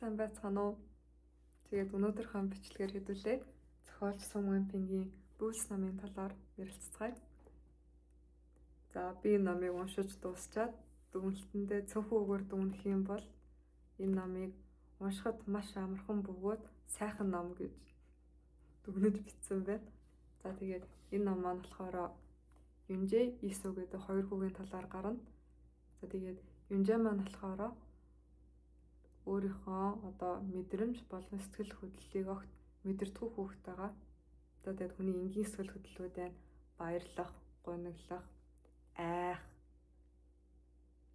Сайн байцгаана уу? Тэгээд өнөөдрийнхөө бичлэгээр хэдүүлээ зохиолч Сум Гампингийн Бүүлс намын талаар ярилццгаая. За би энэ номыг уншиж дуусчаад дүгнэлтэндээ цөөхөн үгээр дүгнэх юм бол энэ номыг уншихад маш амархан бөгөөд сайхан ном гэж дүгнэж бичсэн байна. За тэгээд энэ ном маань болохоор Юнжээ Ису гэдэг хоёр хүүгийн талаар гарна. За тэгээд Юнжээ маань болохоор өөрийнхөө мэдрэмж болон сэтгэл хөдлөлийг огт мэдэрдэггүй хүүхэд байгаа. За тэгээд хүний энгийн сэтгэл хөдлөлүүдээ баярлах, гониглох, айх,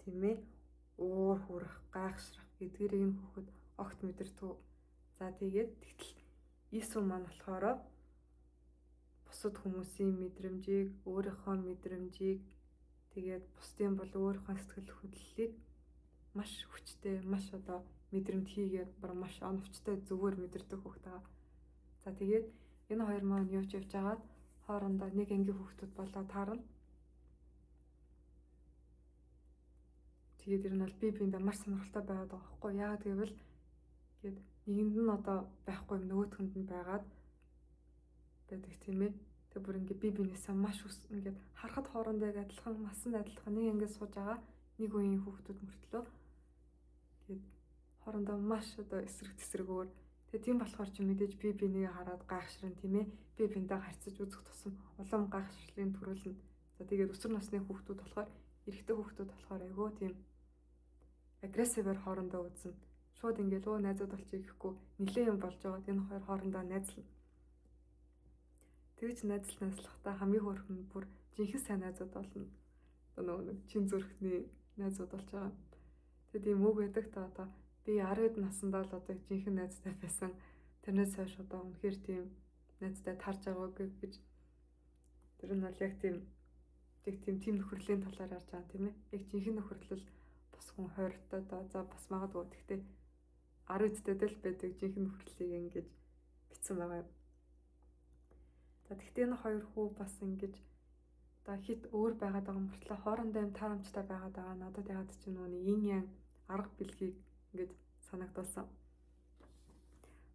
тийм ээ, уур хүрэх, гайхшрах эдгээрийг нь хүүхэд огт мэдэрдэг. За тэгээд тэгтэл Ису маань болохоор бусад хүмүүсийн мэдрэмжийг, өөрийнхөө мэдрэмжийг тэгээд бусдын бол өөрийнхөө сэтгэл хөдлөлийг маш хүчтэй, маш мэдрэмт хийгээд маш оновчтой зүгээр мэдэрдэг хүүхэд байгаа. За тэгээд энэ хоёр маань юу ч явж байгаад хоорондоо нэг ангийн хүүхдүүд болоод таарна. Тэгээд ер нь бол бие биендээ маш сонирхолтой байгаад байгаа байхгүй яагаад гэвэл гээд нэгэнд нь байхгүй нөгөөдхөнд нь байгаад байдаг тийм ээ. Тэг бүр ингээ бие биенээсээ маш ингээд харахад хоорондоо яг адилхан, насан адилхан нэг ангиас сууж байгаа нэг үеийн хүүхдүүд мөртлөө тэгээд хоорондоо маш эсрэг тесрэгөөр тэгээ тийм болохоор ч мэдээж бие бинийгээ хараад гайхширна тийм ээ. Бие биендээ харьцаж үзэх тусам улам гайхшрлын төрүүлнэ. За тэгээд өсвөр насны хүүхдүүд болохоор эрэгтэй хүүхдүүд болохоор айгүй тийм агрессивээр хоорондоо үзнэ. Шууд ингээд өө найзууд болчих гэхгүй нилээн юм болж байгаа. Энэ хоёр хоорондоо найзлна. Тэгж найзлахтаа хамгийн хөөрхөн нь бүр жинхэнэ сайн найзууд болно. Нөгөө нэг чин зүрхний найзууд болж байгаа. Тэгээд ийм үг байдаг та би 10-д наснда л жинхэнэ найзтай байсан. Тэрнээс хойш үнэхээр тийм найзтай тарж байгаагүй гэж. Тэр нь бол яг тийм нөхөрлийн талаар ярьж байгаа тийм ээ. Яг жинхэнэ нөхөрлөл бас хүн хойртой за бас магадгүй. Гэхдээ 10-д л байдаг жинхэнэ нөхөрлөлийг ингэж бичсэн байгаа юм. За тэгтээ энэ хоёр хүү бас ингэж хит өөр байгаад байгаа мөртлөө хоорондоо юм таарамжтай байгаад байгаа. Надад ягаад ч нүуний ин ян арга билгийг ингэж санагдуулсан.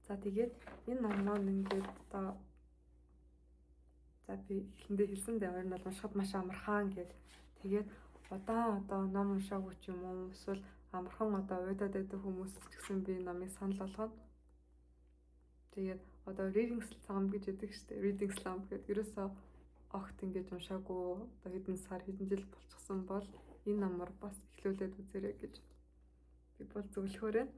За тэгээд энэ ном маань ингээд за би эхлэндээ хэлсэн дээ хоёр нь бол уншихад маш амархан гэд. Тэгээд удаан ном уншаагүй ч юм уу эсвэл амархан уйдаад байдаг хүмүүс ч гэсэн би номыг санал болгоно. Тэгээд reading slump гэж яддаг шүү дээ. Reading slump гэдэг ерөөсөө огт ингэж уншаагүй хэдэн сар хэдэн жил болчихсон бол энэ номоор бас эхлүүлээд үзээрэй гэж би бол зөвлөхөөр байна.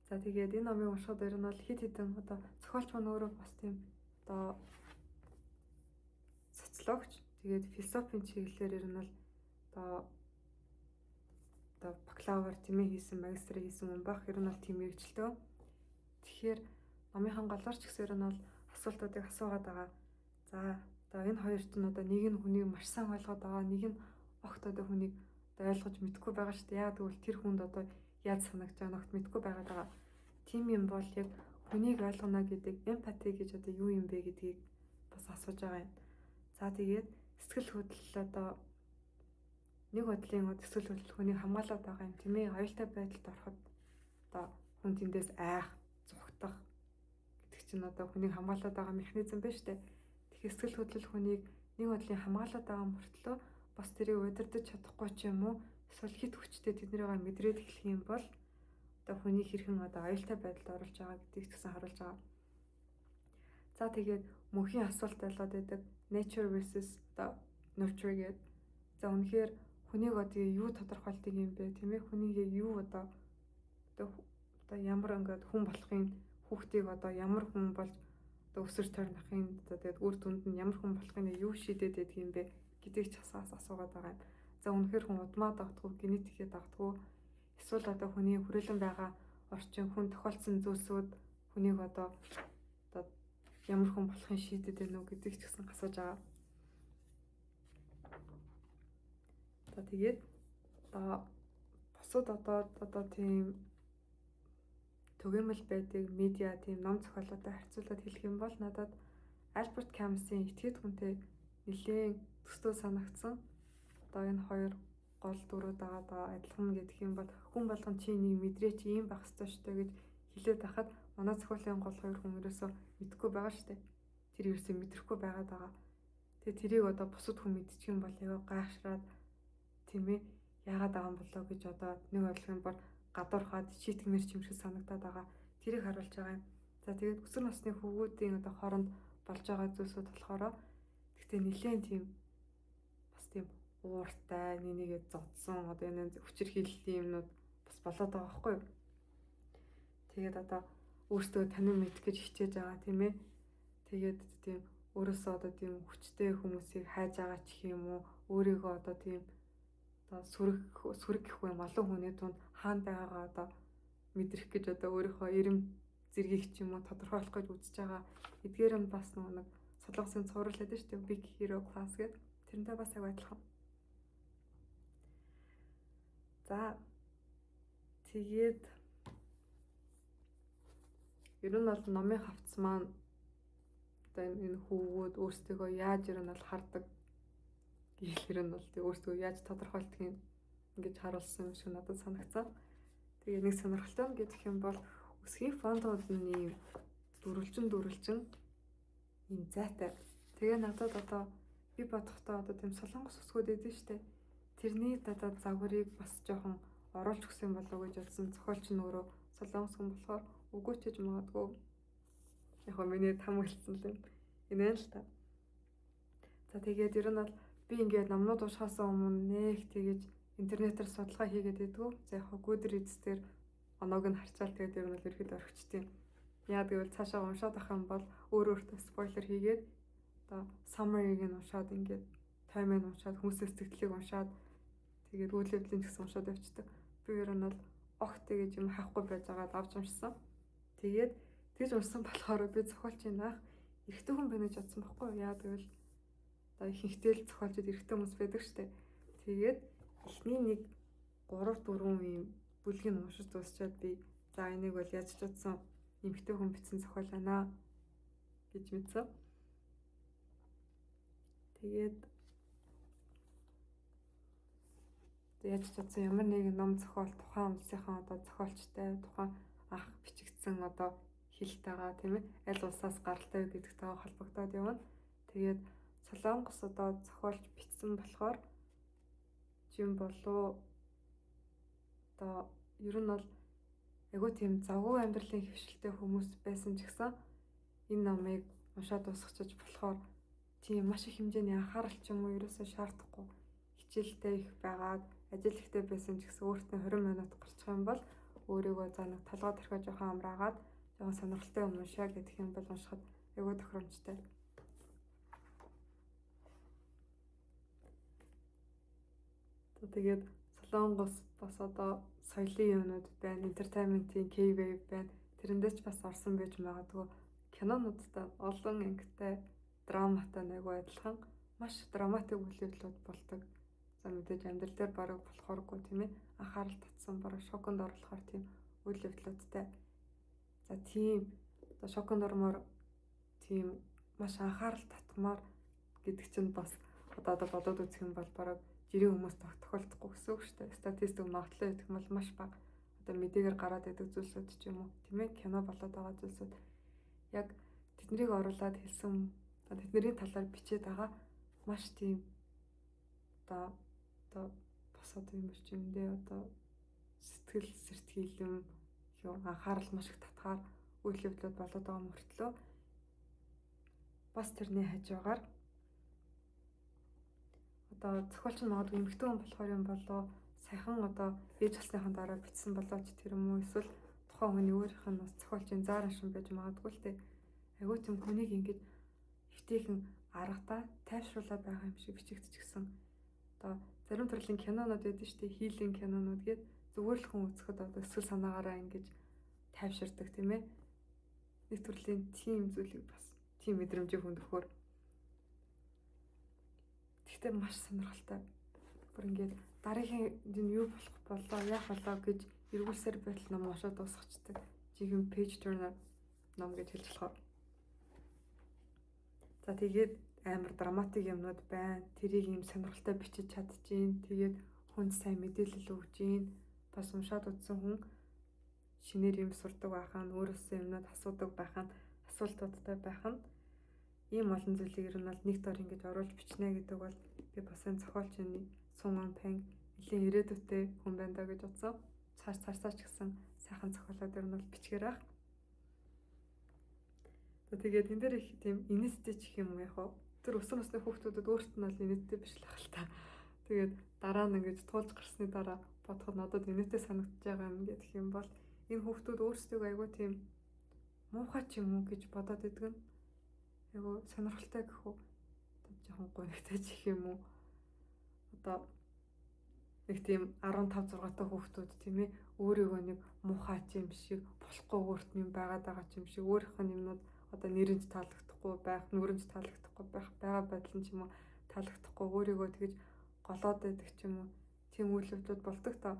За тэгээд энэ номыг уншихад ер нь бол хит хитэн зохиолч маань өөрөө бас тийм социологч тэгээд философийн чиглэлээр ер нь бол бакалавр тийм ээ хийсэн, магистраа хийсэн хүн байх. Ер нь бол тийм мэргэжилтэй. Тэгэхээр номынхан голоор ч гэсэн ер нь бол асуултуудыг асуугаад байгаа. За энэ хоёрт нь нэг нь хүнийг маш сайн ойлгоод байгаа, нэг нь огт хүнийг ойлгож мэдэхгүй байгаа шүү дээ. Яг тэгвэл тэр хүнд яаж санагч байгааг огт мэдэхгүй байгаад байгаа. Тим юм бол яг хүнийг ойлгоно гэдэг эмпати гэж юу юм бэ гэдгийг бас асууж байгаа юм. За тэгээд сэтгэл хөдлөл нэг бодлын сэтгэл хөдлөл хүнийг хамгаалаад байгаа юм тийм ээ. Аюултай байдалд ороход хүн тэндээс айх, зүхтах гэдэг чинь хүнийг хамгаалаад байгаа механизм байна шүү дээ. Тэгэхээр сэтгэл хөдлөл хүнийг нэг бодлын хамгаалаад байгаа мөртлөө бас тэрийг удирдах чадахгүй ч юм уу эсвэл хит хүчтэй тэднийг мэдрээд эхлэх юм бол хүний хэрхэн аюултай байдалд оруулж байгаа гэдгийг тэгсэн харуулж байгаа. За тэгээд мөнхийн асуулт болоод байдаг nature versus nurture гэдэг. За үнэхээр хүнийг юу тодорхойлдог юм бэ тийм ээ? Хүнийг юу ямар ингээд хүн болохын хүүхдийг ямар хүн болж өсөж төрнөхын тэгээд үр дүнд нь ямар хүн болохын юу шийдээд байдаг юм бэ гэдгийг ч асуугаад байгаа юм. За үнэхээр хүн удмаа дагтгүй, генетикээ дагтгүй эсвэл хүний хүрээлэн байгаа орчин хүн тохиолдсон зүйлсүүд хүнийг ямар хүн болохын шийдэд байна уу гэдгийг ч гэсэн асууж байгаа. За тэгээд бусад тийм түгээмэл байдаг медиа тийм ном зохиолоотой харьцуулаад хэлэх юм бол надад Альберт Камюсын Итгэхэд хүнтэй нэлээд төстөө санагдсан. Энэ хоёр гол дүрүүд байгаа адилхан гэдэг юм бол хүн болгон чи нэг мэдрээ чи ийм байх ёстой шүү дээ гэж хэлээд байхад манай зохиолын гол хоёр хүн ерөөсөө мэдэхгүй байгаа шүү дээ. Тэр ерөөсөө мэдрэхгүй байгаад байгаа. Тэгээ тэрийг одоо бусад хүн мэдчих юм бол яа гайхшраад тийм ээ яагаад байгаа юм болоо гэж одоо нэг ойлгохын бол гадуурхаад шийтгэмэр чимшиг санагдаад байгаа. Тэрийг харуулж байгаа юм. За тэгээд өсвөр насны хүүгүүдийн одоо хооронд болж байгаа зүйлсүүд болохоор гэхдээ нэлээд тийм бас тийм ууртай, нэгээ зодсон одоо энэ хүчээр хиллийн юмнууд бас болоод байгаа байхгүй юу? Тэгээд одоо өөртөө танин мэдэх гэж хичээж байгаа тийм ээ. Тэгээд тийм өөрөөсөө одоо тийм хүчтэй хүмүүсийг хайж байгаа ч юм уу, өөрийгөө одоо тийм одоо сүрэг гэх юм олон хүний тунд хаана байгаагаа одоо мэдрэх гэж одоо өөрийнхөө эрэм зэргийг ч юм уу тодорхойлох гэж үзэж байгаа. Эдгээр нь бас нэг солонгосын цуврал байдаг шүү дээ. Big Hero Class гэдэг. Тэрнтэй бас яг адилхан. За тэгээд ер нь бол номын хавц маань одоо энэ хүүгүүд өөрсдөө яаж ер нь бол хардаг гэхэлэр нь бол тэг өөрсдөө яаж тодорхойлдгийг ингэж харуулсан юм шиг надад санагцсан. Тэгээ нэг сонирхолтой нь гэх юм бол өсгийн фондууд нь ийм дөрвөлжин ийм зайтай. Тэгээ надад одоо би бодохдоо одоо тийм солонгос өсгүүд эдэн штэ. Тэрний одоо загварыг бас жоохон оруулж өгсөн болов уу гэж бодсон. Зохиолч нь өөрөө солонгос хүн болохоор үгүй ч гэж магадгүй. Яг хөө миний там хэлсэн л юм. Энэ л та. За тэгээд ер нь бол би ингээд номнууд уншихаас өмнө нэг тэгэж интернетээр судалгаа хийгээд байдгүй. За яг хөө Goodreads дээр оноог нь харчаал тэгээд ер нь бол ерхэд орхичтiin. Яа гэвэл цаашаа уншаад ах юм бол өөртөө спойлер хийгээд одоо summary-г нь уншаад ингээд таймыг уншаад хүмүүсээс сэтгэлийг уншаад тэгээд үйл явдлын гэсэн уншаад явчихдаг. Би ер нь бол огт тэгэж юм хахгүй байж байгаад авч уншсан. Тэгээд тэгж уншсан болохоор би зохиолчийн ах эрэгтэй хүн байна гэж бодсон байхгүй юу? Яа гэвэл одоо ихэнхдээ л зохиолчид эрэгтэй хүмүүс байдаг штэ. Тэгээд эхний нэг 3-4 юм бүлгийг уншиж дуусчаад би за энийг бол яаж ч утсан эмэгтэй хүн бичсэн зохиол байна гэж мэдсэн. Тэгээд яаж ч утсан ямар нэгэн ном зохиол тухайн улсынхаа одоо зохиолчтой тухайн ах бичигдсэн одоо хэлтэйгаа тийм ээ аль улсаас гаралтай гэдэгтэйгээ холбогдоод явна. Тэгээд солонгос одоо зохиолч бичсэн болохоор юм болоо одоо ер нь бол айгуу тийм завгүй амьдралын хөвшилтэй хүмүүс байсан ч гэсэн энэ номыг уншаад дуусгachиж болохоор тийм маш их хэмжээний анхаарал ч юм уу ерөөсөө шаардахгүй хичээлтэй их байгаад ажил ихтэй байсан ч гэсэн өөртөө 20 минут гарчих юм бол өөрийгөө за нэг толгой төрхөө жоохон амраагаад жоохон сонирхолтой юм уншаа гэдэг юм бол уншихад айгуу тохиромжтой. Тэгээд солонгос бас одоо соёлын юмнууд байна, entertainment-ийн K-wave байна. Тэрэндээ ч бас орсон байж магадгүй. Кинонуудтай олон ангитай драматай айгуу адилхан маш драматик үйл явдлууд болдог. За мэдээж амьдрал дээр бараг болохооргүй тийм ээ. Анхаарал татсан бараг шоконд оруулахаар тийм үйл явдлуудтай. За тийм одоо шоконд ормоор тийм маш анхаарал татмаар гэдэг чинь бас одоо бодоод үзэх юм бол бараг жирийн хүмүүс тохиолдохгүй гэсэн үг шүү дээ. Статистик магадлал гэх юм бол маш бага. Одоо мэдээгээр гараад байдаг зүйлсүүд ч юм уу тийм ээ кино болоод байгаа зүйлсүүд яг тэднийг оруулаад хэлсэн тэдний талаар бичээд байгаа маш тийм одоо бас одоо юм биш юм дээ одоо сэтгэл сэртгийлэм юу анхаарал маш их татгаар үйл явдлууд болоод байгаа мөртлөө бас тэрний хажуугаар одоо зохиолч нь магадгүй эмэгтэй хүн болохоор юм болоо саяхан одоо ээж болсныхан дараа бичсэн болооч тэр юм уу эсвэл тухайн хүний өөрийнх нь бас зохиолчийн зааран шин байж магадгүй л дээ. Айгуу тийм хүнийг ингэж хөвтэйхэн аргадаа тайвшруулаад байгаа юм шиг бичигдчихсэн. Одоо зарим төрлийн кинонууд байдаг шүү дээ. Хийлийн кинонууд гээд зүгээр л хүн үзэхэд одоо эсвэл санаагаараа ингэж тайвширдаг тийм ээ. Нэг төрлийн тийм зүйлийг бас тийм мэдрэмжийг хүнд өгөхөөр. Гэхдээ маш сонирхолтой. Бүр ингээд дараагийн юу болох болоо яах болоо гэж эргүүлсээр байтал ном уншаад дуусгачдаг. Жихэн page turner ном гэж хэлж болохоор. За тэгээд амар драматик юмнууд байна. Тэрийг юм сонирхолтой бичиж чадчихээн. Тэгээд хүнд сайн мэдээлэл өгж ийн. Бас уншаад үзсэн хүн шинээр юм сурдаг байх нь, өөрөөсөө юмнууд асуудаг байх нь, асуултуудтай байх нь ийм олон зүйлийг ер нь бол нэг дор ингэж оруулж бичнэ гэдэг бол би бас энэ зохиолчны Сун Пэнг нэлийн ирээдүйтэй хүн байна даа гэж бодсон. Цаашаа ч гэсэн сайхан зохиолоод ер нь бол бичгээр ах. Тэгээд энэ дээр их тийм инээдтэй ч юм уу яг хоо тэр өсвөр насны хүүхдүүдэд өөрт нь бол инээдтэй биш л ах л та. Тэгээд дараа нь ингэж туулж гарсны дараа бодоход надад инээдтэй санагдаж байгаа юм гэх юм бол энэ хүүхдүүд өөрсдөө айгүй тийм муухай ч юм уу гэж бодоод идэг нь айгүй сонирхолтой гэх үү. Жоохон гонигтай ч юм уу. Одоо нэг тийм 15 6 та хүүхдүүд тийм ээ өөрийгөө нэг муухай юм шиг болохгүй өөрт нь байгаад байгаа юм шиг өөрийнх нь юмнууд одоо нэрэнж таалагдахгүй байх, нүрэнж таалагдахгүй байх, байгаа байдал нь ч юм уу таалагдахгүй өөрийгөө тэгж голоод байдаг ч юм уу. Тийм үйл явдлууд болдог та.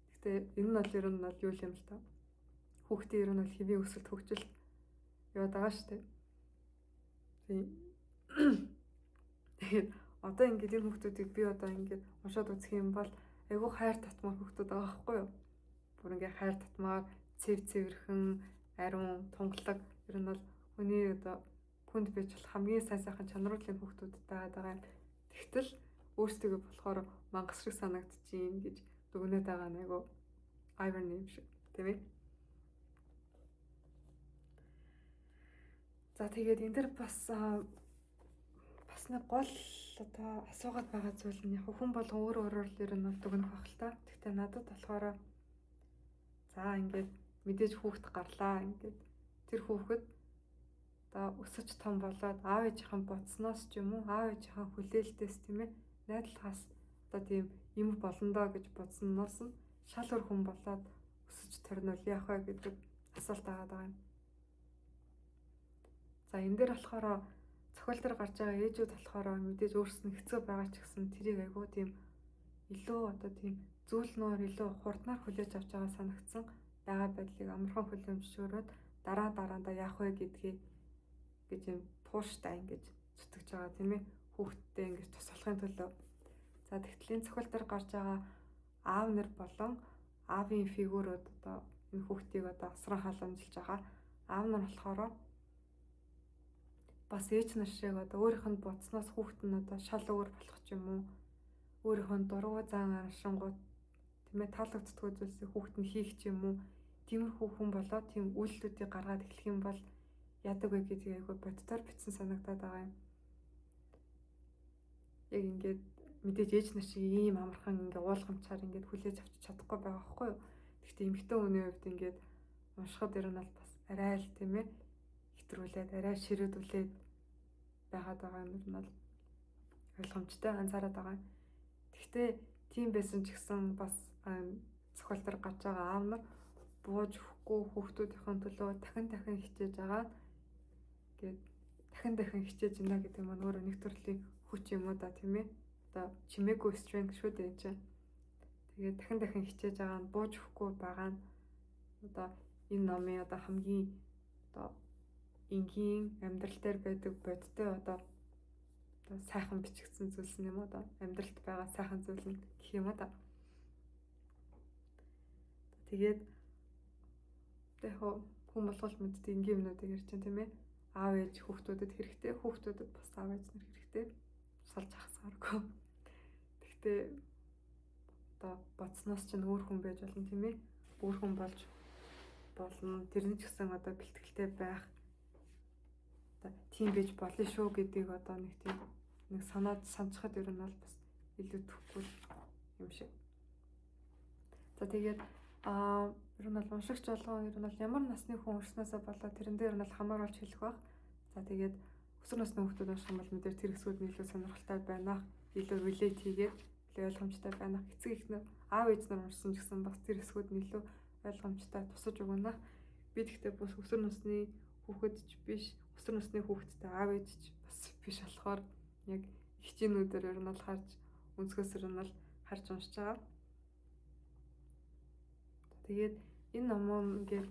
Гэхдээ энэ нь бол ер нь бол юу юм л та. Хүүхдийн ер нь бол хэвийн өсөлт хөгжил яваад байгаа шүү дээ. Тэгээд одоо ингээд энэ хүүхдүүдийг би одоо ингээд уншаад үзэх юм бол айгүй хайр татмаар хүүхдүүд байгаа байхгүй юу? Бүр ингээд хайр татмаар цэвэрхэн, ариун, тунгалаг ер нь бол хүний одоо хүнд байж болох хамгийн сайн чанаруудын хүүхдүүдэд байгаа юм. Тэгтэл өөрсдөө болохоор мангас шиг санагдчихээн гэж дүгнээд байгаа нь айгүй irony юм шиг тийм ээ. За тэгээд энэ дэр бас нэг гол одоо асуугаад байгаа зүйл нь яг хүн болгон өөрөөр л ер нь бол дүгнэх байх л та. Гэхдээ надад болохоор за ингээд мэдээж хүүхэд гарлаа ингээд тэр хүүхэд одоо өсөж том болоод аав ээжийнхэн бодсноос ч юм уу аав ээжийнхэн хүлээлтээс тийм ээ найдлагаас одоо тийм юм болно доо гэж бодсноос нь шал өөр хүн болоод өсөж төрнөл яах вэ гэдэг асуулт байгаа юм. За энэ дээр болохоор зохиол дээр гарч байгаа ээжүүд болохоор мэдээж өөрснөө хэцүү байгаа ч гэсэн тэрийг айгүй тийм илүү одоо тийм зүйлнээр илүү хурднаар хүлээж авч байгаа санагдсан байгаа байдлыг амархан хүлээмжшөөрөөд дараандаа яах вэ гэдгийг гэж юм тууштай ингэж зүтгэж байгаа тийм ээ хүүхдтэй ингэж туслахын төлөө. За тэгтлийн зохиол дээр гарч байгаа аав нар болон аавын фигурууд одоо энэ хүүхдийг одоо асран халамжилж байгаа аав нар болохоор бас ээж нар шиг одоо өөрийнх нь бодсноос хүүхэд нь одоо шал өөр болох ч юм уу өөрийнх нь дургуй зан аршингууд тийм ээ таалагддаггүй зүйлсийг хүүхэд нь хийх ч юм уу тиймэрхүү хүн болоод тийм үйлдэлүүдийг гаргаад эхлэх юм бол яадаг вэ гэдгийг айгүй боддоор бичсэн санагдаад байгаа юм. Яг ингээд мэдээж ээж нар шиг ийм амархан ингээд уулгамчаар ингээд хүлээж авч чадахгүй байгаа байхгүй юу. Гэхдээ эмэгтэй хүний хувьд ингээд уншихад ер нь бас арай л тийм ээ хэтрүүлээд арай ширээдүүлээд байгаад байгаа юм ер нь бол ойлгомжтой анзаараад байгаа. Гэхдээ тийм байсан ч гэсэн бас зохиол дээр гарч байгаа аав нар бууж өгөхгүй хүүхдүүдийн төлөө дахин хичээж байгаа гээд дахин хичээж байна гэдэг нь өөрөө нэг төрлийн хүч юм уу да тийм ээ. Одоо чимээгүй strength шүү дээ чинь. Тэгээд дахин хичээж байгаа нь бууж өгөхгүй байгаа нь одоо энэ номын одоо хамгийн одоо энгийн амьдрал дээр байдаг бодтой одоо сайхан бичигдсэн зүйлс юм уу да амьдралд байгаа сайхан зүйл нь гэх юм уу да. Тэгээд яг хүн болгол мэддэг энгийн юмнуудыг ярьж байгаа тийм ээ. Аав ээж хүүхдүүдэд хэрэгтэй, хүүхдүүдэд бас аав ээж нар хэрэгтэй. Салж хасгааргүй. Гэхдээ одоо бодсноос ч өөр хүн байж болно тийм ээ. Өөр хүн болж болно. Тэрний ч гэсэн одоо бэлтгэлтэй байх. Одоо тийм байж болно шүү гэдгийг одоо нэг тийм нэг санаад санджихад ер нь бол бас илүү төггүй юм шиг. За тэгээд ер нь бол уншигч болгон ер нь бол ямар насны хүн уншснаасаа болоод тэрэн дээр нь бол хамааруулж хэлэх баг. За тэгээд өсвөр насны хүүхдүүд унших юм бол мэдээж тэр хэсгүүд нь илүү сонирхолтой байна. Илүү relate хийгээд илүү ойлгомжтой байна. Эцэг эхнэр аав ээж нар уншсан ч гэсэн бас тэр хэсгүүд нь илүү ойлгомжтой тусаж өгнө. Би тэгтээ бас өсвөр насны хүүхэд ч биш, өсвөр насны хүүхэдтэй аав ээж ч бас биш болохоор яг хичээнүүдээр ер нь бол харж өнцгөөсөр нь бол харж уншиж байгаа. Тэгээд энэ номоо ингээд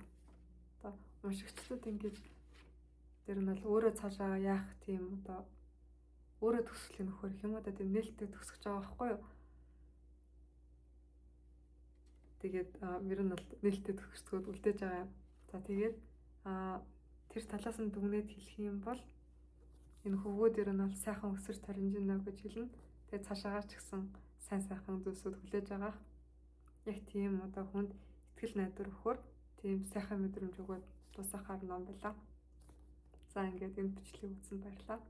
одоо уншигчдод ингээд тэр нь бол өөрөө цаашаа яах тийм одоо өөрөө төсөөлөх нөхөр юм одоо тийм нээлттэй төсөж байгаа байхгүй юу. Тэгээд ер нь бол нээлттэй төгсгөөд үлдээж байгаа юм. За тэгээд тэр талаас нь дүгнээд хэлэх юм бол энэ хөвгүүд ер нь бол сайхан өсөж таринж байна гэж хэлнэ. Тэгээд цаашаагаар ч гэсэн сайн сайхан зүйлсүүд хүлээж агаах яг тийм одоо хүнд итгэл найдвар өгөхөөр тийм сайхан мэдрэмж өгөөд дуусгахаар ном байлаа. За ингээд энэ бичлэгийг үзсэнд баярлалаа.